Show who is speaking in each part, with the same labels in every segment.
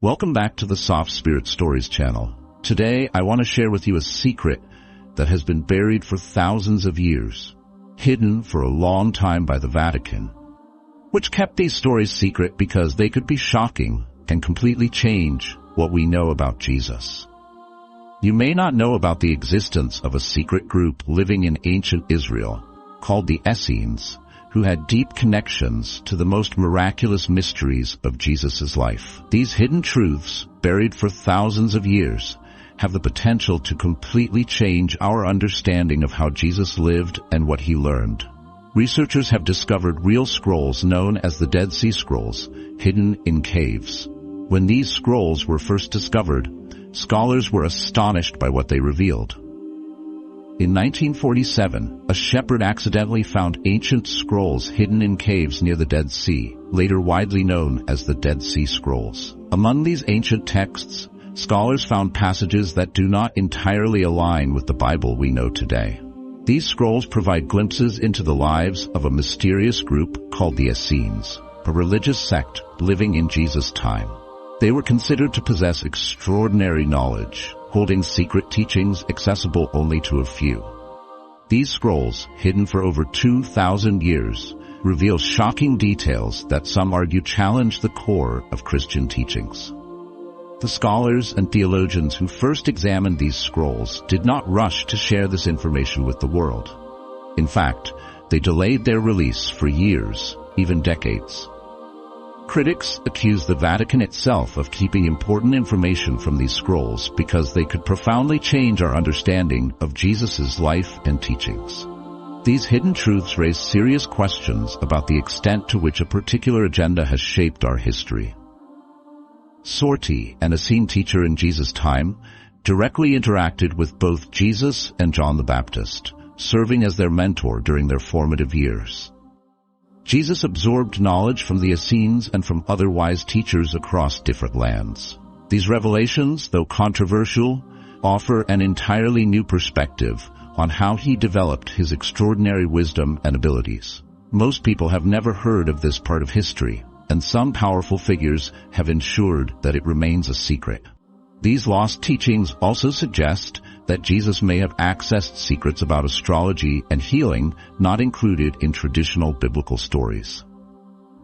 Speaker 1: Welcome back to the Soft Spirit Stories channel. Today, I want to share with you a secret that has been buried for thousands of years, hidden for a long time by the Vatican, which kept these stories secret because they could be shocking and completely change what we know about Jesus. You may not know about the existence of a secret group living in ancient Israel called the Essenes, who had deep connections to the most miraculous mysteries of Jesus' life. These hidden truths, buried for thousands of years, have the potential to completely change our understanding of how Jesus lived and what he learned. Researchers have discovered real scrolls known as the Dead Sea Scrolls, hidden in caves. When these scrolls were first discovered, scholars were astonished by what they revealed. In 1947, a shepherd accidentally found ancient scrolls hidden in caves near the Dead Sea, later widely known as the Dead Sea Scrolls. Among these ancient texts, scholars found passages that do not entirely align with the Bible we know today. These scrolls provide glimpses into the lives of a mysterious group called the Essenes, a religious sect living in Jesus' time. They were considered to possess extraordinary knowledge, holding secret teachings accessible only to a few. These scrolls, hidden for over 2,000 years, reveal shocking details that some argue challenge the core of Christian teachings. The scholars and theologians who first examined these scrolls did not rush to share this information with the world. In fact, they delayed their release for years, even decades. Critics accuse the Vatican itself of keeping important information from these scrolls because they could profoundly change our understanding of Jesus' life and teachings. These hidden truths raise serious questions about the extent to which a particular agenda has shaped our history. Sorti, an Essene teacher in Jesus' time, directly interacted with both Jesus and John the Baptist, serving as their mentor during their formative years. Jesus absorbed knowledge from the Essenes and from other wise teachers across different lands. These revelations, though controversial, offer an entirely new perspective on how he developed his extraordinary wisdom and abilities. Most people have never heard of this part of history, and some powerful figures have ensured that it remains a secret. These lost teachings also suggest that Jesus may have accessed secrets about astrology and healing not included in traditional biblical stories.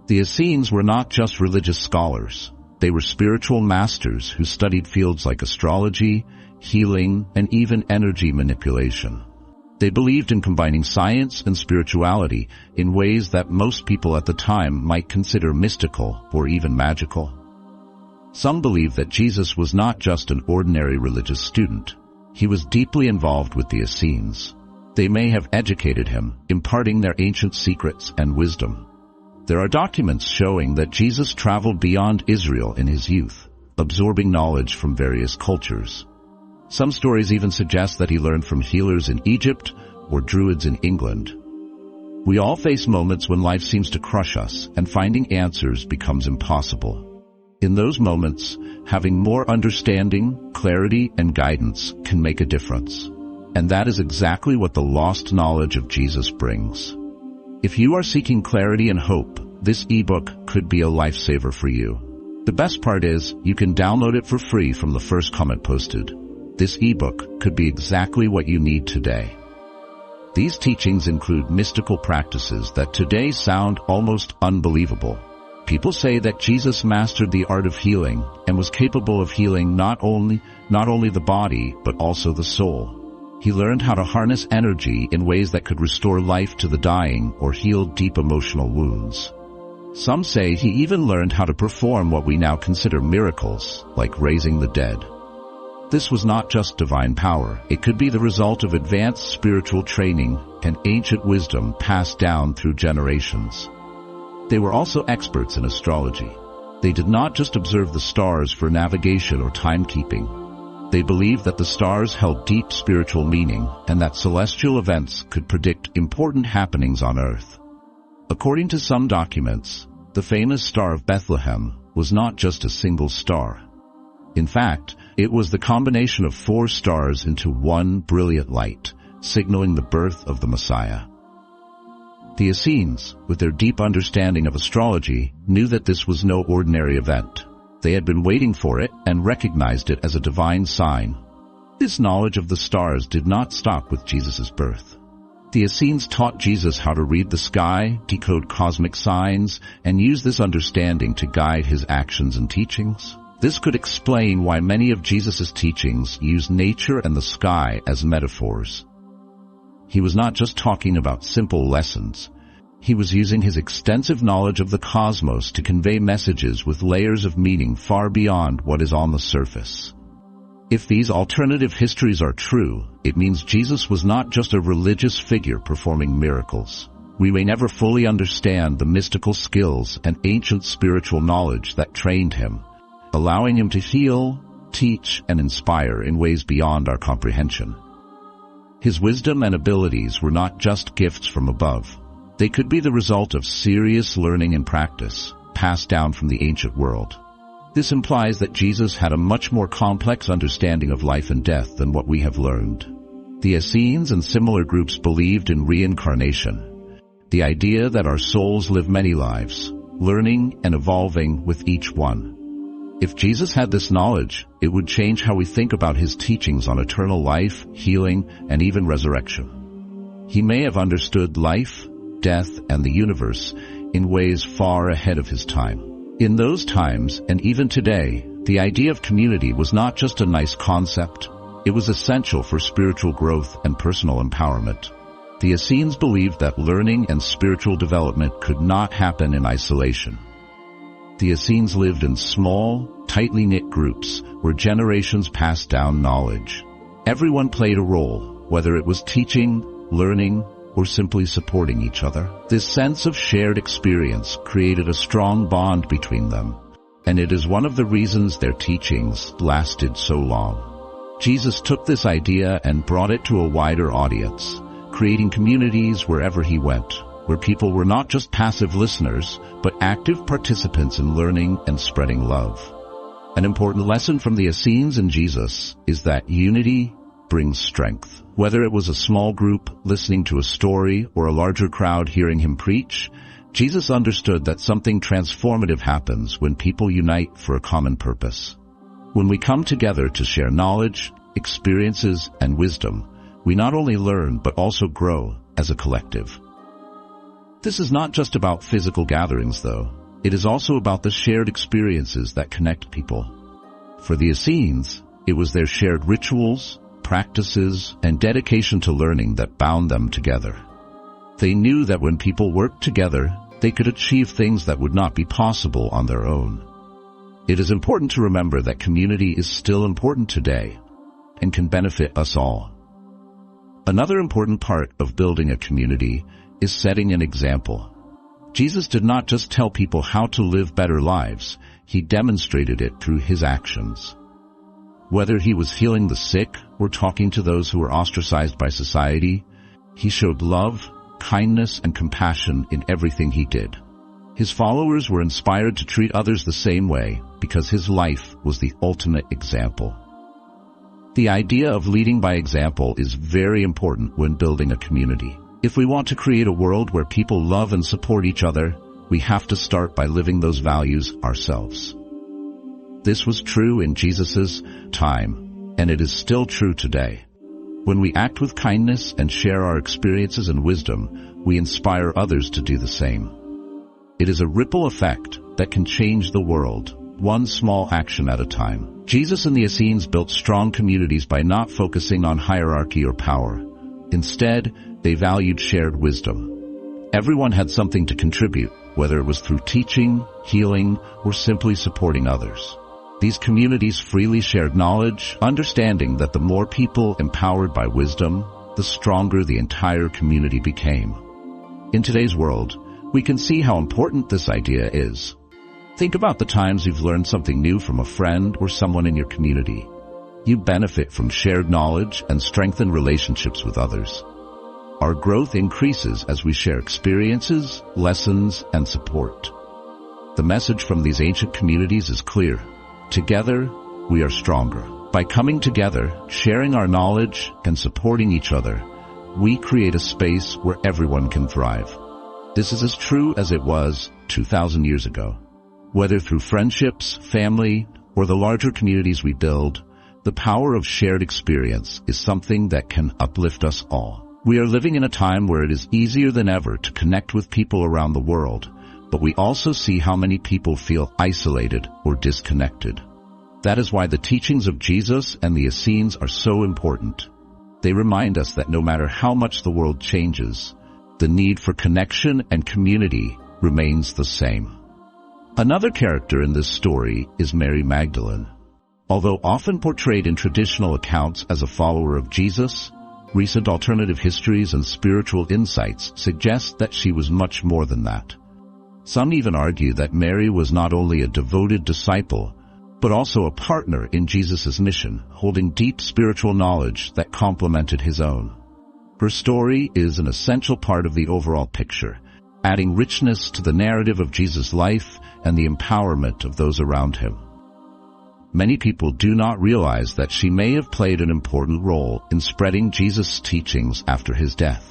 Speaker 1: The Essenes were not just religious scholars. They were spiritual masters who studied fields like astrology, healing, and even energy manipulation. They believed in combining science and spirituality in ways that most people at the time might consider mystical or even magical. Some believe that Jesus was not just an ordinary religious student. He was deeply involved with the Essenes. They may have educated him, imparting their ancient secrets and wisdom. There are documents showing that Jesus traveled beyond Israel in his youth, absorbing knowledge from various cultures. Some stories even suggest that he learned from healers in Egypt or druids in England. We all face moments when life seems to crush us and finding answers becomes impossible. In those moments, having more understanding, clarity, and guidance can make a difference. And that is exactly what the lost knowledge of Jesus brings. If you are seeking clarity and hope, this ebook could be a lifesaver for you. The best part is, you can download it for free from the first comment posted. This ebook could be exactly what you need today. These teachings include mystical practices that today sound almost unbelievable. People say that Jesus mastered the art of healing and was capable of healing not only the body, but also the soul. He learned how to harness energy in ways that could restore life to the dying or heal deep emotional wounds. Some say he even learned how to perform what we now consider miracles, like raising the dead. This was not just divine power. It could be the result of advanced spiritual training and ancient wisdom passed down through generations. They were also experts in astrology. They did not just observe the stars for navigation or timekeeping. They believed that the stars held deep spiritual meaning and that celestial events could predict important happenings on Earth. According to some documents, the famous Star of Bethlehem was not just a single star. In fact, it was the combination of 4 stars into one brilliant light, signaling the birth of the Messiah. The Essenes, with their deep understanding of astrology, knew that this was no ordinary event. They had been waiting for it and recognized it as a divine sign. This knowledge of the stars did not stop with Jesus' birth. The Essenes taught Jesus how to read the sky, decode cosmic signs, and use this understanding to guide his actions and teachings. This could explain why many of Jesus' teachings use nature and the sky as metaphors. He was not just talking about simple lessons. He was using his extensive knowledge of the cosmos to convey messages with layers of meaning far beyond what is on the surface. If these alternative histories are true, it means Jesus was not just a religious figure performing miracles. We may never fully understand the mystical skills and ancient spiritual knowledge that trained him, allowing him to heal, teach, and inspire in ways beyond our comprehension. His wisdom and abilities were not just gifts from above. They could be the result of serious learning and practice, passed down from the ancient world. This implies that Jesus had a much more complex understanding of life and death than what we have learned. The Essenes and similar groups believed in reincarnation, the idea that our souls live many lives, learning and evolving with each one. If Jesus had this knowledge, it would change how we think about his teachings on eternal life, healing, and even resurrection. He may have understood life, death, and the universe in ways far ahead of his time. In those times, and even today, the idea of community was not just a nice concept. It was essential for spiritual growth and personal empowerment. The Essenes believed that learning and spiritual development could not happen in isolation. The Essenes lived in small, tightly knit groups where generations passed down knowledge. Everyone played a role, whether it was teaching, learning, or simply supporting each other. This sense of shared experience created a strong bond between them, and it is one of the reasons their teachings lasted so long. Jesus took this idea and brought it to a wider audience, creating communities wherever he went, where people were not just passive listeners, but active participants in learning and spreading love. An important lesson from the Essenes and Jesus is that unity brings strength. Whether it was a small group listening to a story or a larger crowd hearing him preach, Jesus understood that something transformative happens when people unite for a common purpose. When we come together to share knowledge, experiences, and wisdom, we not only learn but also grow as a collective. This is not just about physical gatherings, though. It is also about the shared experiences that connect people. For the Essenes, it was their shared rituals, practices, and dedication to learning that bound them together. They knew that when people worked together, they could achieve things that would not be possible on their own. It is important to remember that community is still important today and can benefit us all. Another important part of building a community is setting an example. Jesus did not just tell people how to live better lives, he demonstrated it through his actions. Whether he was healing the sick or talking to those who were ostracized by society, he showed love, kindness, and compassion in everything he did. His followers were inspired to treat others the same way because his life was the ultimate example. The idea of leading by example is very important when building a community. If we want to create a world where people love and support each other, we have to start by living those values ourselves. This was true in Jesus' time, and it is still true today. When we act with kindness and share our experiences and wisdom, we inspire others to do the same. It is a ripple effect that can change the world, one small action at a time. Jesus and the Essenes built strong communities by not focusing on hierarchy or power. Instead, they valued shared wisdom. Everyone had something to contribute, whether it was through teaching, healing, or simply supporting others. These communities freely shared knowledge, understanding that the more people empowered by wisdom, the stronger the entire community became. In today's world, we can see how important this idea is. Think about the times you've learned something new from a friend or someone in your community. You benefit from shared knowledge and strengthen relationships with others. Our growth increases as we share experiences, lessons, and support. The message from these ancient communities is clear. Together, we are stronger. By coming together, sharing our knowledge, and supporting each other, we create a space where everyone can thrive. This is as true as it was 2,000 years ago. Whether through friendships, family, or the larger communities we build, the power of shared experience is something that can uplift us all. We are living in a time where it is easier than ever to connect with people around the world, but we also see how many people feel isolated or disconnected. That is why the teachings of Jesus and the Essenes are so important. They remind us that no matter how much the world changes, the need for connection and community remains the same. Another character in this story is Mary Magdalene. Although often portrayed in traditional accounts as a follower of Jesus, recent alternative histories and spiritual insights suggest that she was much more than that. Some even argue that Mary was not only a devoted disciple, but also a partner in Jesus' mission, holding deep spiritual knowledge that complemented his own. Her story is an essential part of the overall picture, adding richness to the narrative of Jesus' life and the empowerment of those around him. Many people do not realize that she may have played an important role in spreading Jesus' teachings after his death.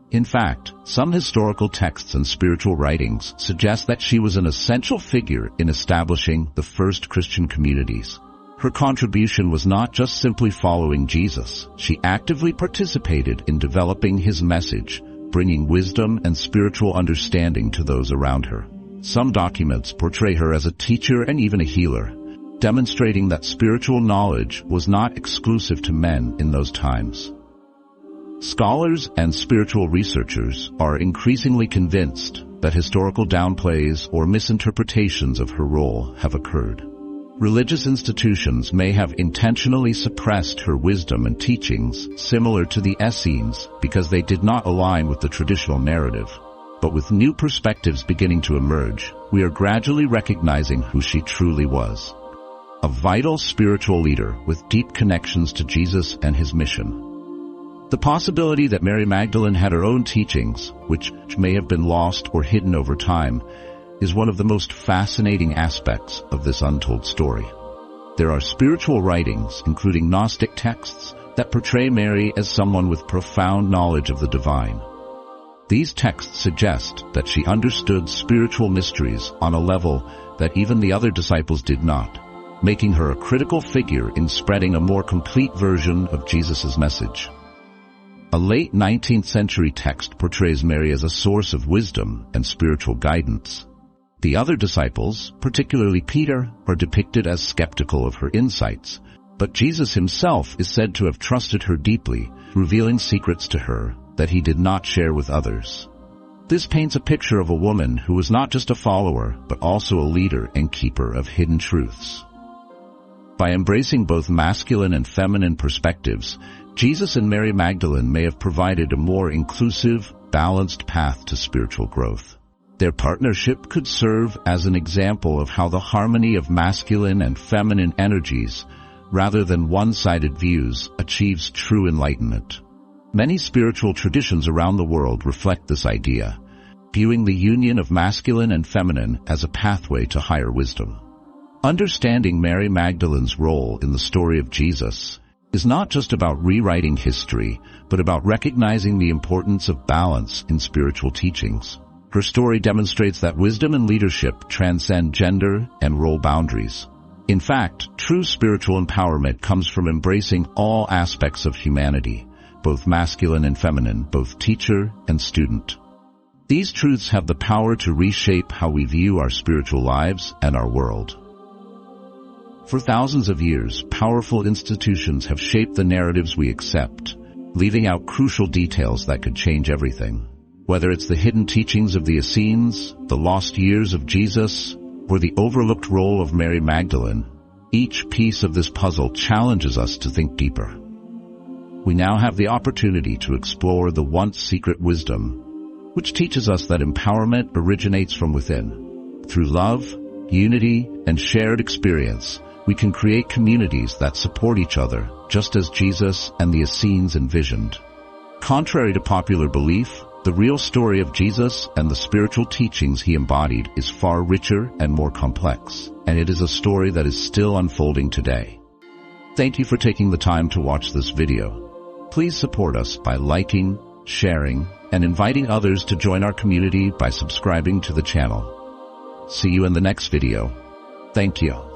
Speaker 1: In fact, some historical texts and spiritual writings suggest that she was an essential figure in establishing the first Christian communities. Her contribution was not just simply following Jesus. She actively participated in developing his message, bringing wisdom and spiritual understanding to those around her. Some documents portray her as a teacher and even a healer, demonstrating that spiritual knowledge was not exclusive to men in those times. Scholars and spiritual researchers are increasingly convinced that historical downplays or misinterpretations of her role have occurred. Religious institutions may have intentionally suppressed her wisdom and teachings, similar to the Essenes, because they did not align with the traditional narrative. But with new perspectives beginning to emerge, we are gradually recognizing who she truly was. A vital spiritual leader with deep connections to Jesus and his mission. The possibility that Mary Magdalene had her own teachings, which may have been lost or hidden over time, is one of the most fascinating aspects of this untold story. There are spiritual writings, including Gnostic texts, that portray Mary as someone with profound knowledge of the divine. These texts suggest that she understood spiritual mysteries on a level that even the other disciples did not, making her a critical figure in spreading a more complete version of Jesus' message. A late 19th century text portrays Mary as a source of wisdom and spiritual guidance. The other disciples, particularly Peter, are depicted as skeptical of her insights, but Jesus himself is said to have trusted her deeply, revealing secrets to her that he did not share with others. This paints a picture of a woman who was not just a follower, but also a leader and keeper of hidden truths. By embracing both masculine and feminine perspectives, Jesus and Mary Magdalene may have provided a more inclusive, balanced path to spiritual growth. Their partnership could serve as an example of how the harmony of masculine and feminine energies, rather than one-sided views, achieves true enlightenment. Many spiritual traditions around the world reflect this idea, viewing the union of masculine and feminine as a pathway to higher wisdom. Understanding Mary Magdalene's role in the story of Jesus is not just about rewriting history, but about recognizing the importance of balance in spiritual teachings. Her story demonstrates that wisdom and leadership transcend gender and role boundaries. In fact, true spiritual empowerment comes from embracing all aspects of humanity, both masculine and feminine, both teacher and student. These truths have the power to reshape how we view our spiritual lives and our world. For thousands of years, powerful institutions have shaped the narratives we accept, leaving out crucial details that could change everything. Whether it's the hidden teachings of the Essenes, the lost years of Jesus, or the overlooked role of Mary Magdalene, each piece of this puzzle challenges us to think deeper. We now have the opportunity to explore the once secret wisdom, which teaches us that empowerment originates from within. Through love, unity, and shared experience, we can create communities that support each other, just as Jesus and the Essenes envisioned. Contrary to popular belief, the real story of Jesus and the spiritual teachings he embodied is far richer and more complex, and it is a story that is still unfolding today. Thank you for taking the time to watch this video. Please support us by liking, sharing, and inviting others to join our community by subscribing to the channel. See you in the next video. Thank you.